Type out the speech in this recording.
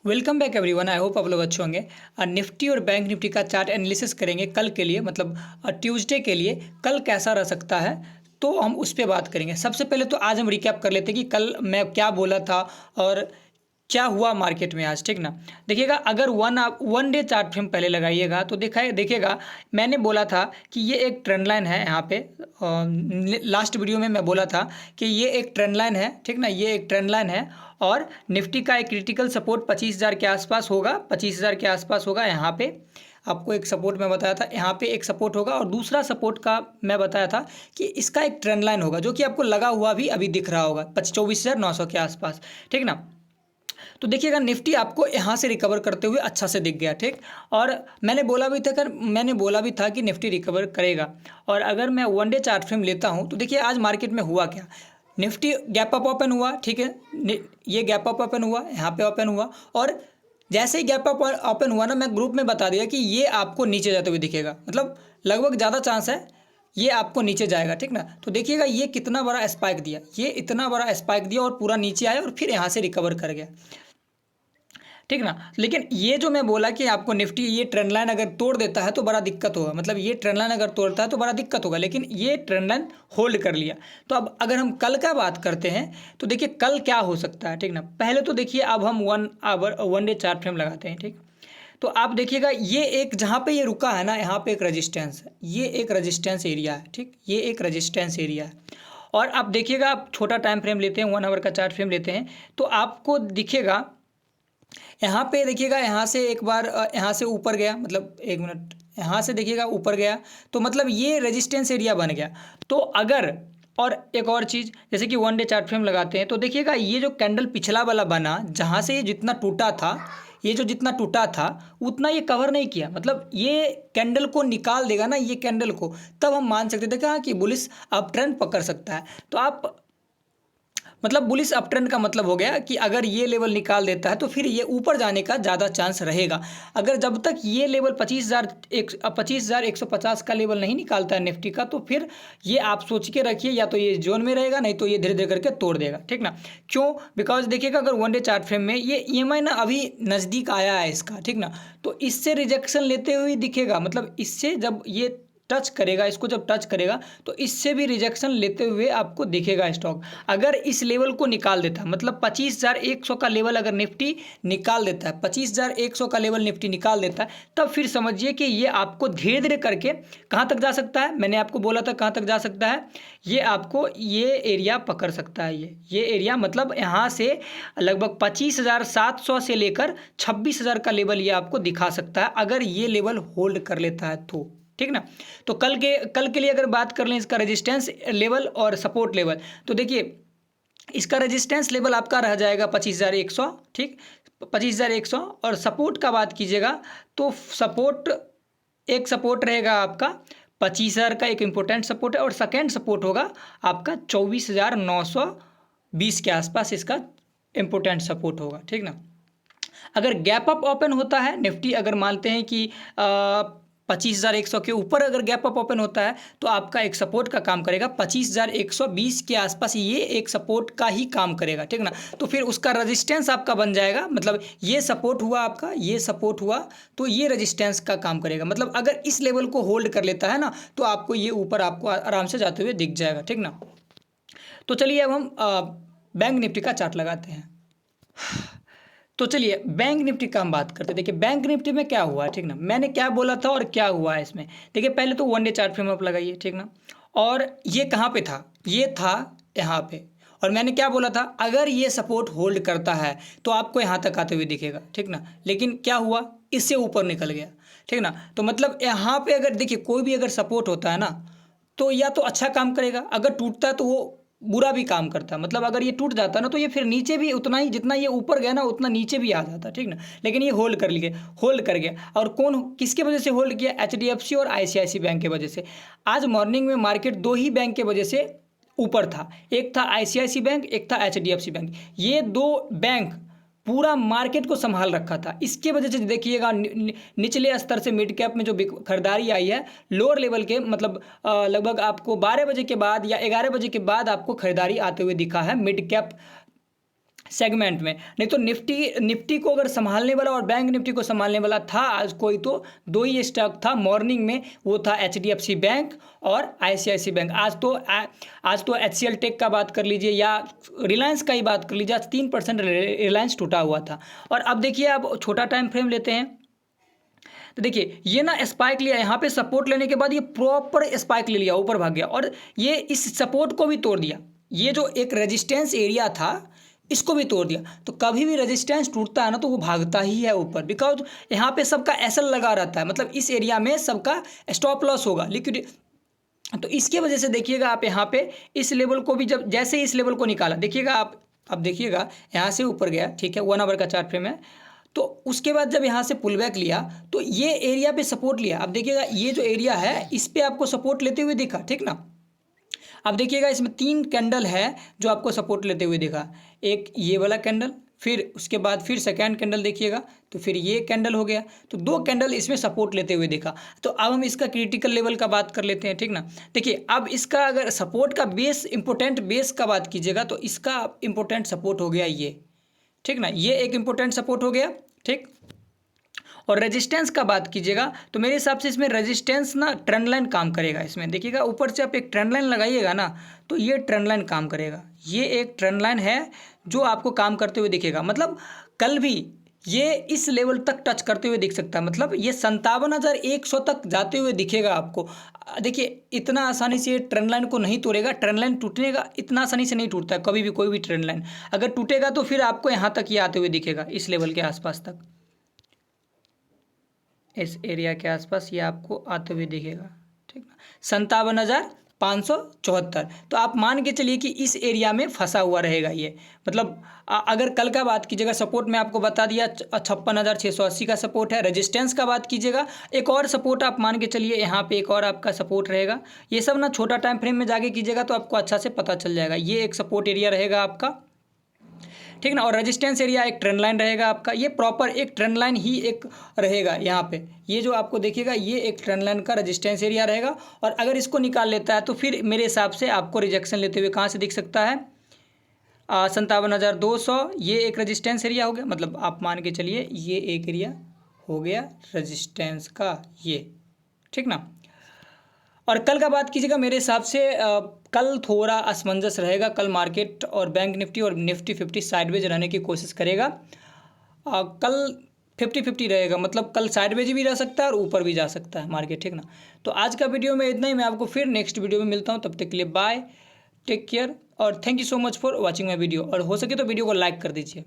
Welcome back everyone. I hope आप लोग अच्छे होंगे। निफ्टी और बैंक निफ्टी का चार्ट एनालिसिस करेंगे कल के लिए, मतलब ट्यूसडे के लिए कल कैसा रह सकता है, तो हम उस पर बात करेंगे। सबसे पहले तो आज हम रिकैप कर लेते हैं कि कल मैं क्या बोला था और क्या हुआ मार्केट में आज, ठीक ना। देखिएगा, अगर वन डे चार्ट फ्रेम पहले लगाइएगा तो देखिएगा मैंने बोला था कि ये एक ट्रेंड लाइन है। यहाँ पे लास्ट वीडियो में मैं बोला था कि ये एक ट्रेंड लाइन है, ठीक ना, ये एक ट्रेंड लाइन है और निफ्टी का एक क्रिटिकल सपोर्ट 25,000 के आसपास होगा, 25,000 के आसपास होगा। यहाँ पे आपको एक सपोर्ट मैं बताया था, यहाँ पे एक सपोर्ट होगा और दूसरा सपोर्ट का मैं बताया था कि इसका एक ट्रेंड लाइन होगा जो कि आपको लगा हुआ भी अभी दिख रहा होगा 24,900 के आसपास, ठीक ना। तो देखिएगा निफ्टी आपको यहाँ से रिकवर करते हुए अच्छा से दिख गया, ठीक। और मैंने बोला भी था कि निफ्टी रिकवर करेगा। और अगर मैं वन डे चार्ट फ्रेम लेता हूँ तो देखिए आज मार्केट में हुआ क्या। निफ्टी गैप अप ओपन हुआ, ठीक है, ये गैप अप ओपन हुआ, यहाँ पे ओपन हुआ और जैसे ही गैप अप ओपन हुआ ना, मैं ग्रुप में बता दिया कि ये आपको नीचे जाते हुए दिखेगा, मतलब लगभग ज़्यादा चांस है ये आपको नीचे जाएगा, ठीक ना। तो देखिएगा ये कितना बड़ा स्पाइक दिया, ये इतना बड़ा स्पाइक दिया और पूरा नीचे आया और फिर यहाँ से रिकवर कर गया, ठीक ना। लेकिन ये जो मैं बोला कि आपको निफ्टी ये ट्रेंड लाइन अगर तोड़ देता है तो बड़ा दिक्कत होगा, मतलब ये ट्रेंड लाइन अगर तोड़ता है तो बड़ा दिक्कत होगा, लेकिन ये ट्रेंड लाइन होल्ड कर लिया। तो अब अगर हम कल का बात करते हैं तो देखिए कल क्या हो सकता है, ठीक ना। पहले तो देखिए अब हम वन डे चार्ट फ्रेम लगाते हैं, ठीक। तो आप देखिएगा ये एक जहाँ पे ये रुका है ना, यहाँ पे एक रजिस्टेंस है, ये एक रजिस्टेंस एरिया है, ठीक, ये एक रजिस्टेंस एरिया है। और आप देखिएगा, आप छोटा टाइम फ्रेम लेते हैं, 1 आवर का चार्ट फ्रेम लेते हैं तो आपको दिखेगा यहाँ पे, देखिएगा यहाँ से एक बार यहाँ से ऊपर गया, मतलब एक मिनट, यहाँ से देखिएगा ऊपर गया तो मतलब ये रेजिस्टेंस एरिया बन गया। तो अगर, और एक और चीज़, जैसे कि वन डे चार्ट फ्रेम लगाते हैं तो देखिएगा ये जो कैंडल पिछला वाला बना, जहाँ से ये जितना टूटा था, ये जो जितना टूटा था उतना ये कवर नहीं किया, मतलब ये कैंडल को निकाल देगा ना, ये कैंडल को, तब हम मान सकते थे कि हाँ कि बुलिश अप ट्रेंड पकड़ सकता है। तो आप, मतलब बुलिश अप ट्रेंड का मतलब हो गया कि अगर ये लेवल निकाल देता है तो फिर ये ऊपर जाने का ज़्यादा चांस रहेगा। अगर जब तक ये लेवल 25,150 का लेवल नहीं निकालता है निफ्टी का, तो फिर ये आप सोच के रखिए, या तो ये जोन में रहेगा, नहीं तो ये धीरे धीरे करके तोड़ देगा, ठीक ना। क्यों? बिकॉज देखिएगा अगर वन डे चार्ट फ्रेम में ये EMI ना अभी नज़दीक आया है इसका, ठीक ना, तो इससे रिजेक्शन लेते हुए दिखेगा, मतलब इससे जब ये टच करेगा, इसको जब टच करेगा तो इससे भी रिजेक्शन लेते हुए आपको दिखेगा स्टॉक। अगर इस लेवल को निकाल देता है, मतलब 25,100 का लेवल अगर निफ्टी निकाल देता है, 25,100 का लेवल निफ्टी निकाल देता है, तब फिर समझिए कि ये आपको धीरे धीरे करके कहाँ तक जा सकता है। मैंने आपको बोला था कहाँ तक जा सकता है, ये आपको ये एरिया पकड़ सकता है, ये एरिया, मतलब यहाँ से लगभग 25,700 से लेकर 26,000 का लेवल ये आपको दिखा सकता है अगर ये लेवल होल्ड कर लेता है तो, ठीक ना। तो कल के लिए अगर बात कर लें इसका रेजिस्टेंस लेवल और सपोर्ट लेवल, तो देखिए इसका रेजिस्टेंस लेवल आपका रह जाएगा 25,100, ठीक, 25,100। और सपोर्ट का बात कीजिएगा तो एक सपोर्ट रहेगा आपका 25,000 का, एक इम्पोर्टेंट सपोर्ट है, और सेकेंड सपोर्ट होगा आपका 24,920 के आसपास, इसका इम्पोर्टेंट सपोर्ट होगा, ठीक ना। अगर गैप अप ओपन होता है निफ्टी, अगर मानते हैं कि 25,100 के ऊपर अगर गैप अप ओपन होता है तो आपका एक सपोर्ट का काम करेगा 25,120 के आसपास, ये एक सपोर्ट का ही काम करेगा, ठीक ना। तो फिर उसका रेजिस्टेंस आपका बन जाएगा, मतलब ये सपोर्ट हुआ आपका, ये सपोर्ट हुआ तो ये रेजिस्टेंस का काम करेगा, मतलब अगर इस लेवल को होल्ड कर लेता है ना तो आपको ये ऊपर आपको आराम से जाते हुए दिख जाएगा, ठीक ना। तो चलिए अब हम बैंक निफ्टी का चार्ट लगाते हैं। तो चलिए बैंक निफ्टी का हम बात करते हैं। देखिए बैंक निफ्टी में क्या हुआ है, ठीक ना, मैंने क्या बोला था और क्या हुआ है इसमें। देखिए पहले तो वन डे चार्ट फ्रेम आप लगाइए, ठीक ना, और ये कहाँ पे था, ये था यहाँ पे, और मैंने क्या बोला था, अगर ये सपोर्ट होल्ड करता है तो आपको यहाँ तक आते हुए दिखेगा, ठीक ना। लेकिन क्या हुआ, इससे ऊपर निकल गया, ठीक ना। तो मतलब यहाँ पे अगर देखिए कोई भी अगर सपोर्ट होता है ना तो या तो अच्छा काम करेगा, अगर टूटता है तो वो बुरा भी काम करता है, मतलब अगर ये टूट जाता है ना तो ये फिर नीचे भी उतना ही, जितना ये ऊपर गया ना उतना नीचे भी आ जाता है, ठीक ना। लेकिन ये होल्ड कर गया, और कौन किसके वजह से होल्ड किया, HDFC और ICICI बैंक के वजह से। आज मॉर्निंग में मार्केट दो ही बैंक के वजह से ऊपर था, एक था ICICI बैंक, एक था HDFC बैंक। ये दो बैंक पूरा मार्केट को संभाल रखा था, इसके वजह से देखिएगा निचले स्तर से मिड कैप में जो खरीदारी आई है, लोअर लेवल के, मतलब लगभग आपको 12 बजे के बाद या 11 बजे के बाद आपको खरीदारी आते हुए दिखा है मिड कैप सेगमेंट में। नहीं तो निफ्टी को अगर संभालने वाला और बैंक निफ्टी को संभालने वाला था आज कोई तो दो ही स्टॉक था मॉर्निंग में, वो था HDFC बैंक और ICICI बैंक। आज तो HCL टेक का बात कर लीजिए या रिलायंस का ही बात कर लीजिए, आज 3% रिलायंस टूटा हुआ था। और अब देखिए, अब छोटा टाइम फ्रेम लेते हैं तो देखिए ये ना स्पाइक लिया, यहाँ पे सपोर्ट लेने के बाद ये प्रॉपर स्पाइक ले लिया, ऊपर भाग गया और ये इस सपोर्ट को भी तोड़ दिया। ये जो एक रेजिस्टेंस एरिया था इसको भी तोड़ दिया। तो कभी भी रेजिस्टेंस टूटता है ना तो वो भागता ही है ऊपर, बिकॉज यहाँ पे सबका एसएल लगा रहता है, मतलब इस एरिया में सबका स्टॉप लॉस होगा लिक्विड। तो इसके वजह से देखिएगा आप यहाँ पे इस लेवल को भी जब जैसे इस लेवल को निकाला, देखिएगा आप, अब देखिएगा यहाँ से ऊपर गया, ठीक है, 1 आवर का चार्ट फ्रेम है। तो उसके बाद जब यहाँ से पुल बैक लिया तो ये एरिया पे सपोर्ट लिया। अब देखिएगा ये जो एरिया है इस पे आपको सपोर्ट लेते हुए दिखा, ठीक ना। अब देखिएगा इसमें 3 कैंडल है जो आपको सपोर्ट लेते हुए दिखा, एक ये वाला कैंडल, फिर उसके बाद फिर सेकंड कैंडल देखिएगा तो फिर ये कैंडल हो गया, तो 2 कैंडल इसमें सपोर्ट लेते हुए देखा। तो अब हम इसका क्रिटिकल लेवल का बात कर लेते हैं, ठीक ना। देखिए अब इसका अगर सपोर्ट का बेस, इंपॉर्टेंट बेस का बात कीजिएगा तो इसका इंपॉर्टेंट सपोर्ट हो गया ये, ठीक ना, ये एक इंपॉर्टेंट सपोर्ट हो गया, ठीक। और रेजिस्टेंस का बात कीजिएगा तो मेरे हिसाब से इसमें रेजिस्टेंस ना ट्रेंड लाइन काम करेगा। इसमें देखिएगा ऊपर से आप एक ट्रेंड लाइन लगाइएगा ना तो ये ट्रेंड लाइन काम करेगा, ये एक ट्रेंड लाइन है जो आपको काम करते हुए दिखेगा। मतलब कल भी ये इस लेवल तक टच करते हुए दिख सकता है, मतलब ये 57,100 तक जाते हुए दिखेगा आपको। देखिए इतना आसानी से ट्रेंड लाइन को नहीं तोड़ेगा, ट्रेंड लाइन टूटने का इतना आसानी से नहीं टूटता है कभी भी, कोई भी ट्रेंड लाइन अगर टूटेगा तो फिर आपको यहाँ तक ये आते हुए दिखेगा, इस लेवल के आसपास तक, इस एरिया के आसपास ये आपको आते हुए दिखेगा, ठीक ना, 57,574। तो आप मान के चलिए कि इस एरिया में फंसा हुआ रहेगा ये। मतलब अगर कल का बात कीजिएगा सपोर्ट में आपको बता दिया 56,680 का सपोर्ट है। रेजिस्टेंस का बात कीजिएगा एक और सपोर्ट आप मान के चलिए, यहाँ पे एक और आपका सपोर्ट रहेगा। ये सब ना छोटा टाइम फ्रेम में जाके कीजिएगा तो आपको अच्छा से पता चल जाएगा। ये एक सपोर्ट एरिया रहेगा आपका, ठीक ना, और रेजिस्टेंस एरिया एक ट्रेंड लाइन रहेगा आपका। ये प्रॉपर एक ट्रेंड लाइन ही एक रहेगा यहाँ पे, ये जो आपको देखिएगा ये एक ट्रेंड लाइन का रेजिस्टेंस एरिया रहेगा। और अगर इसको निकाल लेता है तो फिर मेरे हिसाब से आपको रिजेक्शन लेते हुए कहाँ से दिख सकता है, 57,200, ये एक रेजिस्टेंस एरिया हो गया। मतलब आप मान के चलिए ये एक एरिया हो गया रेजिस्टेंस का ये, ठीक ना। और कल का बात कीजिएगा मेरे हिसाब से कल थोड़ा असमंजस रहेगा। कल मार्केट और बैंक निफ्टी और निफ्टी 50 साइडवेज रहने की कोशिश करेगा। कल 50-50 रहेगा, मतलब कल साइडवेज भी रह सकता है और ऊपर भी जा सकता है मार्केट, ठीक ना। तो आज का वीडियो में इतना ही, मैं आपको फिर नेक्स्ट वीडियो में मिलता हूँ, तब तक के लिए बाय, टेक केयर और thank you so much for watching my video. और हो सके तो वीडियो को लाइक कर दीजिए।